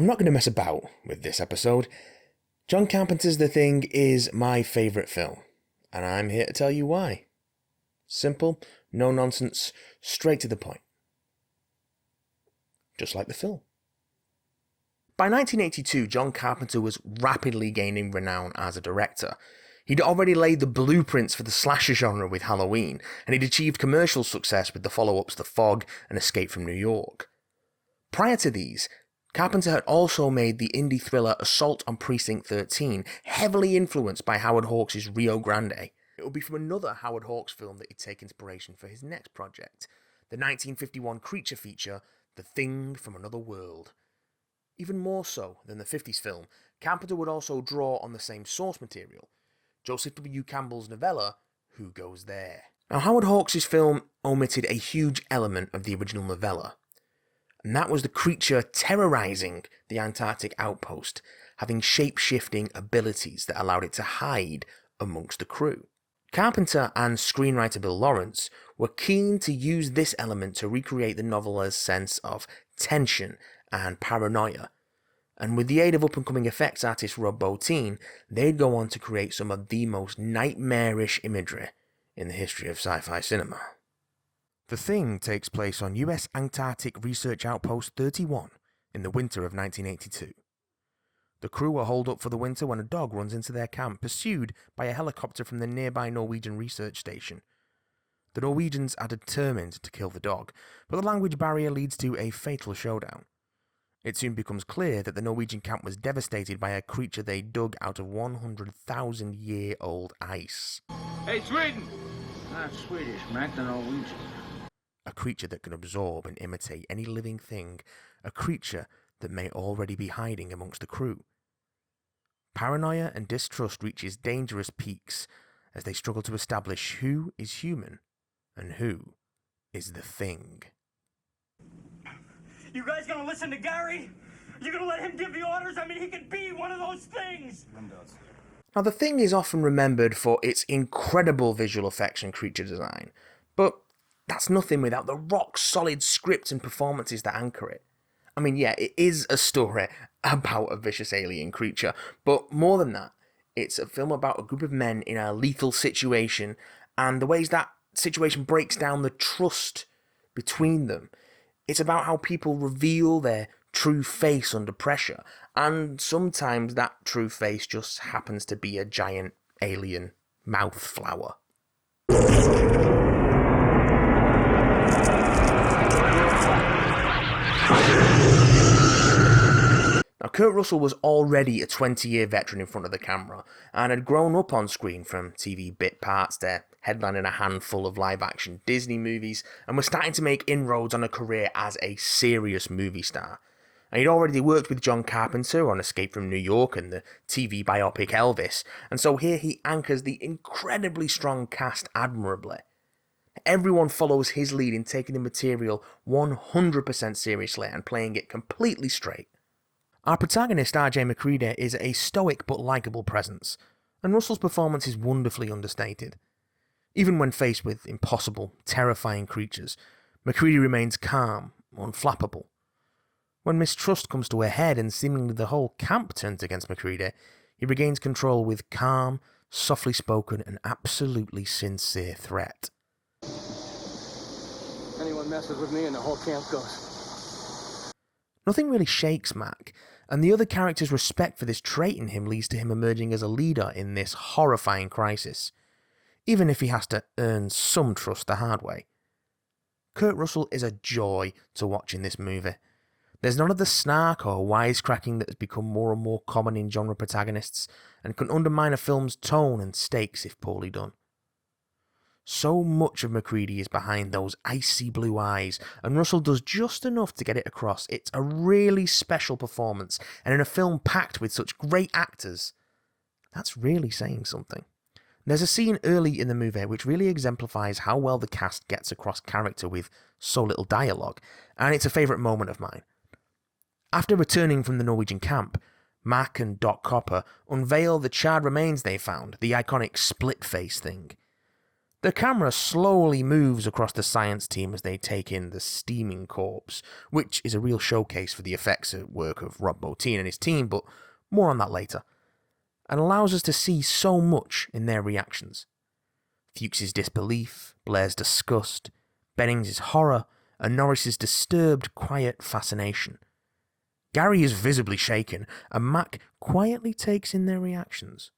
I'm not going to mess about with this episode. John Carpenter's The Thing is my favourite film, and I'm here to tell you why. Simple, no nonsense, straight to the point. Just like the film. By 1982, John Carpenter was rapidly gaining renown as a director. He'd already laid the blueprints for the slasher genre with Halloween, and he'd achieved commercial success with the follow-ups The Fog and Escape from New York. Prior to these, Carpenter had also made the indie thriller Assault on Precinct 13, heavily influenced by Howard Hawks' Rio Grande. It would be from another Howard Hawks film that he'd take inspiration for his next project, the 1951 creature feature The Thing from Another World. Even more so than the 50s film, Carpenter would also draw on the same source material, Joseph W. Campbell's novella, Who Goes There? Now, Howard Hawks' film omitted a huge element of the original novella, and that was the creature terrorizing the Antarctic outpost, having shape-shifting abilities that allowed it to hide amongst the crew. Carpenter and screenwriter Bill Lawrence were keen to use this element to recreate the novel's sense of tension and paranoia, and with the aid of up-and-coming effects artist Rob Bottin, they'd go on to create some of the most nightmarish imagery in the history of sci-fi cinema. The Thing takes place on US Antarctic Research Outpost 31 in the winter of 1982. The crew are holed up for the winter when a dog runs into their camp, pursued by a helicopter from the nearby Norwegian research station. The Norwegians are determined to kill the dog, but the language barrier leads to a fatal showdown. It soon becomes clear that the Norwegian camp was devastated by a creature they dug out of 100,000-year-old ice. Hey, Sweden! Not Swedish, Mac, the Norwegian. A creature that can absorb and imitate any living thing, a creature that may already be hiding amongst the crew. Paranoia and distrust reaches dangerous peaks as they struggle to establish who is human and who is the Thing. You guys gonna listen to Gary? You gonna let him give the orders? I mean, he could be one of those things! Now, The Thing is often remembered for its incredible visual effects and creature design, but that's nothing without the rock-solid script and performances that anchor it. I mean, yeah, it is a story about a vicious alien creature, but more than that, it's a film about a group of men in a lethal situation and the ways that situation breaks down the trust between them. It's about how people reveal their true face under pressure, and sometimes that true face just happens to be a giant alien mouth flower. Now, Kurt Russell was already a 20-year veteran in front of the camera, and had grown up on screen from TV bit parts to headlining a handful of live-action Disney movies, and was starting to make inroads on a career as a serious movie star. And he'd already worked with John Carpenter on Escape from New York and the TV biopic Elvis, and so here he anchors the incredibly strong cast admirably. Everyone follows his lead in taking the material 100% seriously and playing it completely straight. Our protagonist, R.J. McCready, is a stoic but likeable presence, and Russell's performance is wonderfully understated. Even when faced with impossible, terrifying creatures, McCready remains calm, unflappable. When mistrust comes to a head and seemingly the whole camp turns against McCready, he regains control with calm, softly spoken, and absolutely sincere threat. Anyone messes with me and the whole camp goes. Nothing really shakes Mac, and the other character's respect for this trait in him leads to him emerging as a leader in this horrifying crisis, even if he has to earn some trust the hard way. Kurt Russell is a joy to watch in this movie. There's none of the snark or wisecracking that has become more and more common in genre protagonists and can undermine a film's tone and stakes if poorly done. So much of McCready is behind those icy blue eyes, and Russell does just enough to get it across. It's a really special performance, and in a film packed with such great actors, that's really saying something. There's a scene early in the movie which really exemplifies how well the cast gets across character with so little dialogue, and it's a favourite moment of mine. After returning from the Norwegian camp, Mac and Doc Copper unveil the charred remains they found, the iconic split face thing. The camera slowly moves across the science team as they take in the steaming corpse, which is a real showcase for the effects work of Rob Bottin and his team, but more on that later, and allows us to see so much in their reactions. Fuchs's disbelief, Blair's disgust, Bennings' horror, and Norris's disturbed, quiet fascination. Gary is visibly shaken, and Mac quietly takes in their reactions.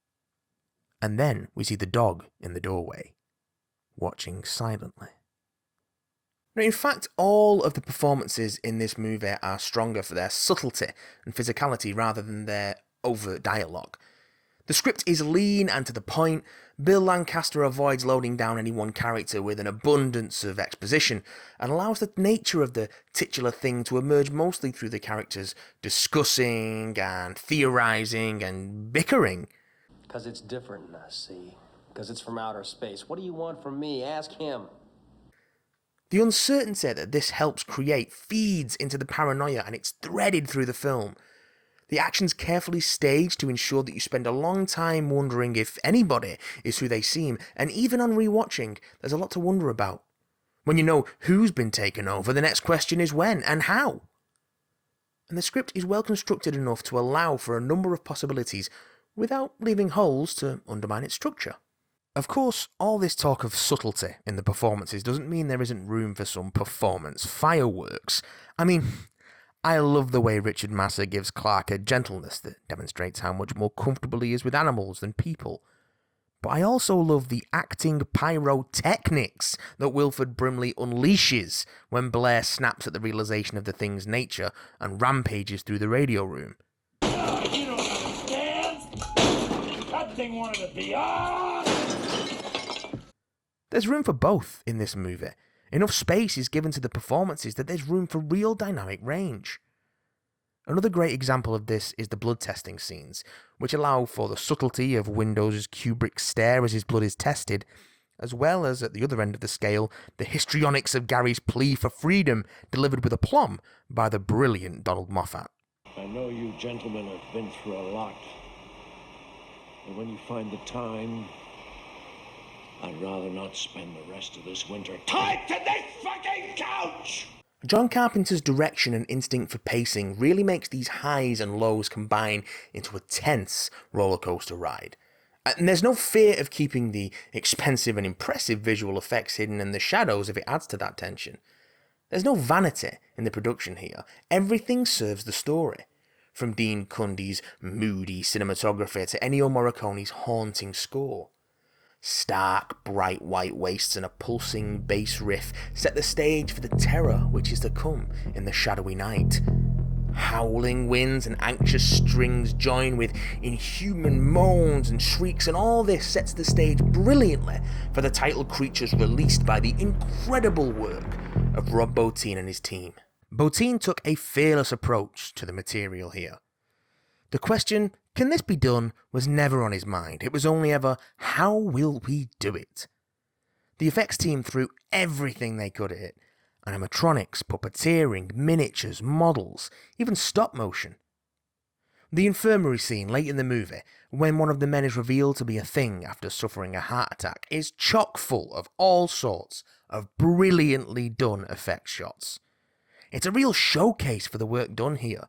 And then we see the dog in the doorway, watching silently. Now, in fact, all of the performances in this movie are stronger for their subtlety and physicality rather than their overt dialogue. The script is lean and to the point. Bill Lancaster avoids loading down any one character with an abundance of exposition and allows the nature of the titular thing to emerge mostly through the characters discussing and theorizing and bickering. Because it's different than us, see? Because it's from outer space. What do you want from me? Ask him. The uncertainty that this helps create feeds into the paranoia, and it's threaded through the film. The action's carefully staged to ensure that you spend a long time wondering if anybody is who they seem, and even on rewatching, there's a lot to wonder about. When you know who's been taken over, the next question is when and how. And the script is well constructed enough to allow for a number of possibilities without leaving holes to undermine its structure. Of course, all this talk of subtlety in the performances doesn't mean there isn't room for some performance fireworks. I mean, I love the way Richard Masur gives Clark a gentleness that demonstrates how much more comfortable he is with animals than people. But I also love the acting pyrotechnics that Wilford Brimley unleashes when Blair snaps at the realization of the thing's nature and rampages through the radio room. You don't understand. That thing wanted to be on. There's room for both in this movie. Enough space is given to the performances that there's room for real dynamic range. Another great example of this is the blood testing scenes, which allow for the subtlety of Window's Kubrick stare as his blood is tested, as well as, at the other end of the scale, the histrionics of Gary's plea for freedom delivered with aplomb by the brilliant Donald Moffat. I know you gentlemen have been through a lot, and when you find the time, I'd rather not spend the rest of this winter tied to this fucking couch! John Carpenter's direction and instinct for pacing really makes these highs and lows combine into a tense roller coaster ride. And there's no fear of keeping the expensive and impressive visual effects hidden in the shadows if it adds to that tension. There's no vanity in the production here. Everything serves the story. From Dean Cundy's moody cinematography to Ennio Morricone's haunting score. Stark, bright white wastes and a pulsing bass riff set the stage for the terror which is to come in the shadowy night. Howling winds and anxious strings join with inhuman moans and shrieks, and all this sets the stage brilliantly for the title creatures released by the incredible work of Rob Bottin and his team. Bottin took a fearless approach to the material here. The question, can this be done, was never on his mind. It was only ever, how will we do it? The effects team threw everything they could at it. Animatronics, puppeteering, miniatures, models, even stop motion. The infirmary scene late in the movie, when one of the men is revealed to be a thing after suffering a heart attack, is chock full of all sorts of brilliantly done effect shots. It's a real showcase for the work done here.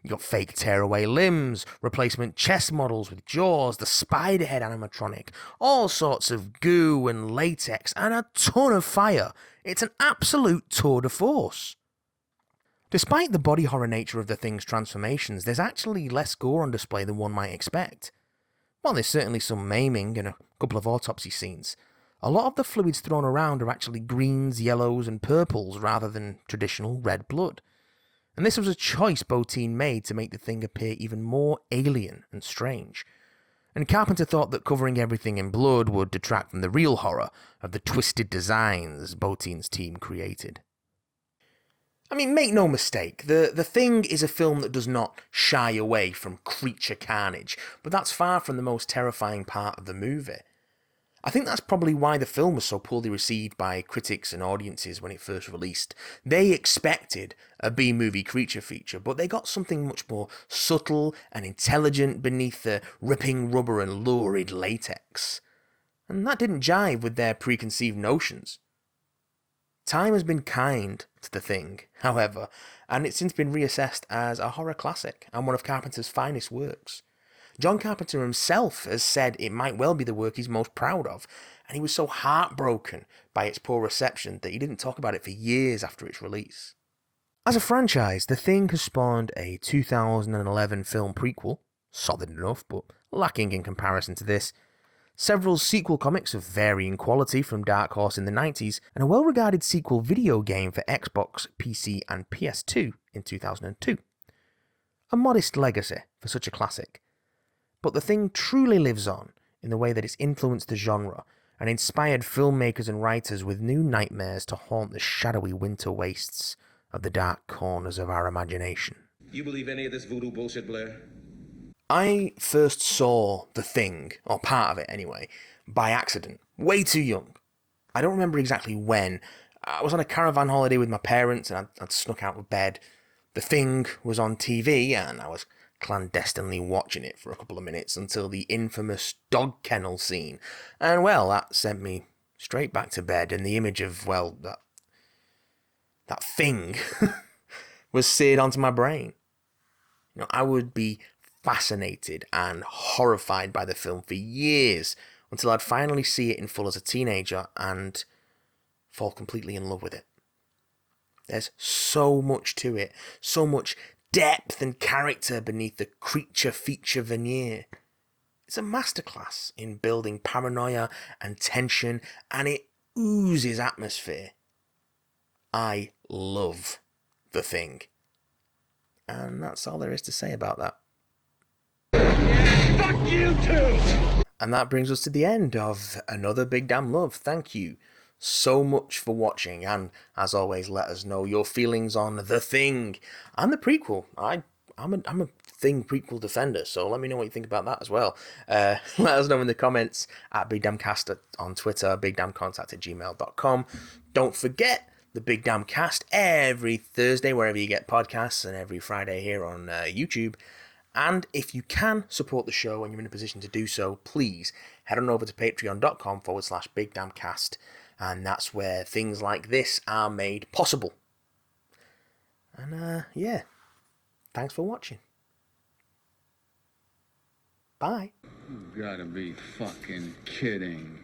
You got fake tearaway limbs, replacement chest models with jaws, the Spiderhead animatronic, all sorts of goo and latex, and a ton of fire. It's an absolute tour de force. Despite the body horror nature of the thing's transformations, there's actually less gore on display than one might expect. While there's certainly some maiming and a couple of autopsy scenes, a lot of the fluids thrown around are actually greens, yellows, and purples rather than traditional red blood. And this was a choice Bottin made to make the thing appear even more alien and strange. And Carpenter thought that covering everything in blood would detract from the real horror of the twisted designs Bottin's team created. I mean, make no mistake, The Thing is a film that does not shy away from creature carnage, but that's far from the most terrifying part of the movie. I think that's probably why the film was so poorly received by critics and audiences when it first released. They expected a B-movie creature feature, but they got something much more subtle and intelligent beneath the ripping rubber and lurid latex. and that didn't jive with their preconceived notions. Time has been kind to The Thing, however, and it's since been reassessed as a horror classic and one of Carpenter's finest works. John Carpenter himself has said it might well be the work he's most proud of, and he was so heartbroken by its poor reception that he didn't talk about it for years after its release. As a franchise, The Thing has spawned a 2011 film prequel, solid enough but lacking in comparison to this, several sequel comics of varying quality from Dark Horse in the 90s, and a well-regarded sequel video game for Xbox, PC and PS2 in 2002. A modest legacy for such a classic. But The Thing truly lives on in the way that it's influenced the genre and inspired filmmakers and writers with new nightmares to haunt the shadowy winter wastes of the dark corners of our imagination. You believe any of this voodoo bullshit, Blair? I first saw The Thing, or part of it anyway, by accident, way too young. I don't remember exactly when. I was on a caravan holiday with my parents and I'd snuck out of bed. The Thing was on TV and I was clandestinely watching it for a couple of minutes until the infamous dog kennel scene. And well, that sent me straight back to bed, and the image of, well, that thing was seared onto my brain. I would be fascinated and horrified by the film for years until I'd finally see it in full as a teenager and fall completely in love with it. There's so much to it, so much depth and character beneath the creature feature veneer. It's a masterclass in building paranoia and tension, and it oozes atmosphere. I love The Thing. And that's all there is to say about that. Fuck you too! And that brings us to the end of another Big Damn Love. Thank you so much for watching, and as always, let us know your feelings on The Thing and the prequel. I'm a Thing prequel defender, so let me know what you think about that as well. Let us know in the comments at BigDamnCast on Twitter, BigDamnContact@gmail.com. Don't forget the Big Damn Cast every Thursday wherever you get podcasts, and every Friday here on YouTube. And if you can support the show and you're in a position to do so, please head on over to patreon.com/BigDamnCast, and that's where things like this are made possible. And yeah, thanks for watching. Bye. You gotta be fucking kidding.